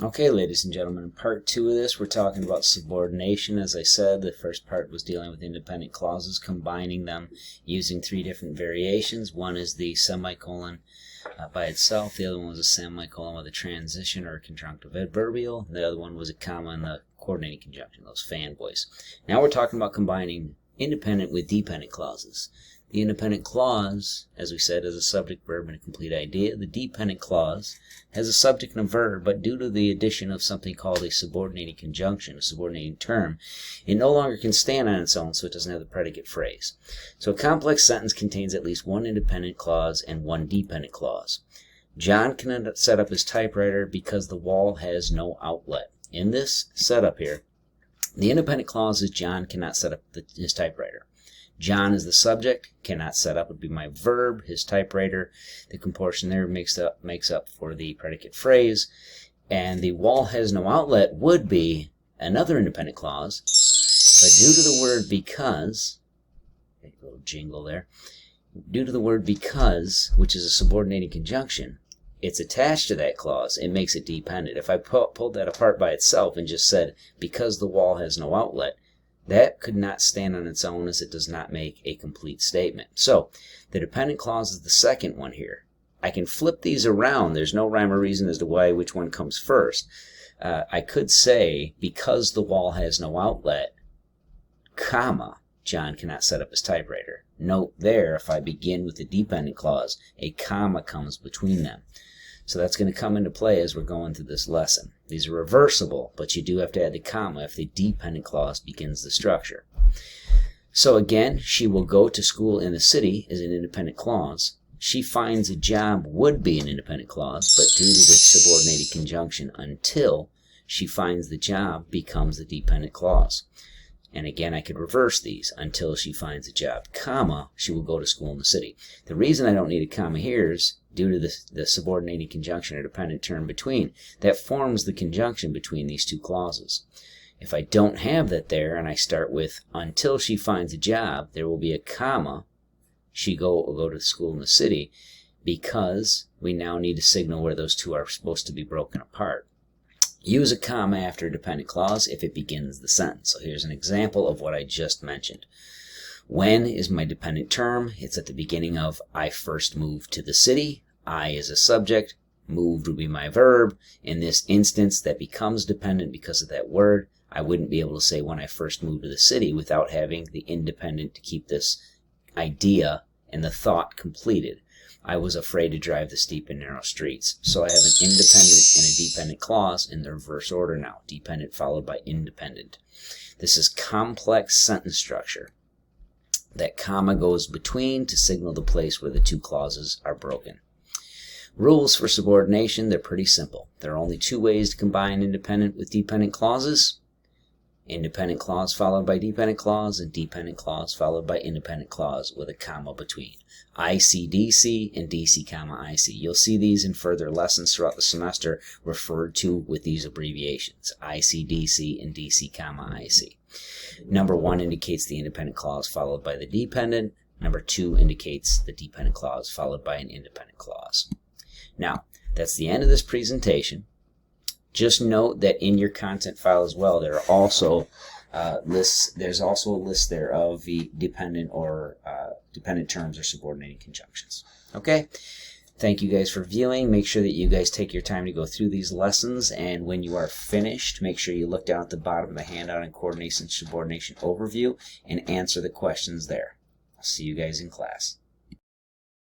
Okay, ladies and gentlemen, in part 2 of this, we're talking about subordination. As I said, the first part was dealing with independent clauses, combining them using 3 different variations. One is the semicolon by itself. The other one was a semicolon with a transition or a conjunctive adverbial. The other one was a comma and the coordinating conjunction, those fanboys. Now we're talking about combining independent with dependent clauses. The independent clause, as we said, is a subject, verb, and a complete idea. The dependent clause has a subject and a verb, but due to the addition of something called a subordinating conjunction, a subordinating term, it no longer can stand on its own, so it doesn't have the predicate phrase. So a complex sentence contains at least one independent clause and one dependent clause. John cannot set up his typewriter because the wall has no outlet. In this setup here, the independent clause is John cannot set up his typewriter. John is the subject, cannot set up would be my verb, his typewriter. The composition there makes up for the predicate phrase. And the wall has no outlet would be another independent clause. But due to the word because, a little jingle there, due to the word because, which is a subordinating conjunction, it's attached to that clause. It makes it dependent. If I pulled that apart by itself and just said, because the wall has no outlet, that could not stand on its own as it does not make a complete statement. So, the dependent clause is the second one here. I can flip these around. There's no rhyme or reason as to which one comes first. I could say, because the wall has no outlet, comma, John cannot set up his typewriter. Note there, if I begin with the dependent clause, a comma comes between them. So that's going to come into play as we're going through this lesson. These are reversible, but you do have to add the comma if the dependent clause begins the structure. So again, she will go to school in the city is an independent clause. She finds a job would be an independent clause, but due to the subordinated conjunction until she finds the job becomes the dependent clause. And again, I could reverse these. Until she finds a job, comma, she will go to school in the city. The reason I don't need a comma here is due to the subordinating conjunction or dependent term between. That forms the conjunction between these two clauses. If I don't have that there and I start with until she finds a job, there will be a comma. She will go to school in the city because we now need to signal where those two are supposed to be broken apart. Use a comma after a dependent clause if it begins the sentence. So here's an example of what I just mentioned. When is my dependent term? It's at the beginning of I first moved to the city. I is a subject. Moved would be my verb. In this instance, that becomes dependent because of that word. I wouldn't be able to say when I first moved to the city without having the independent to keep this idea and the thought completed. I was afraid to drive the steep and narrow streets. So I have an independent and a dependent clause in the reverse order now. Dependent followed by independent. This is complex sentence structure. That comma goes between to signal the place where the two clauses are broken. Rules for subordination, they're pretty simple. There are only 2 ways to combine independent with dependent clauses. Independent clause followed by dependent clause, and dependent clause followed by independent clause with a comma between. IC-DC and DC, IC. You'll see these in further lessons throughout the semester referred to with these abbreviations. IC-DC and DC, IC. Number 1 indicates the independent clause followed by the dependent. Number 2 indicates the dependent clause followed by an independent clause. Now, that's the end of this presentation. Just note that in your content file as well, there are also lists. There's also a list there of the dependent or dependent terms or subordinating conjunctions. Okay. Thank you guys for viewing. Make sure that you guys take your time to go through these lessons, and when you are finished, make sure you look down at the bottom of the handout on coordination subordination overview and answer the questions there. I'll see you guys in class.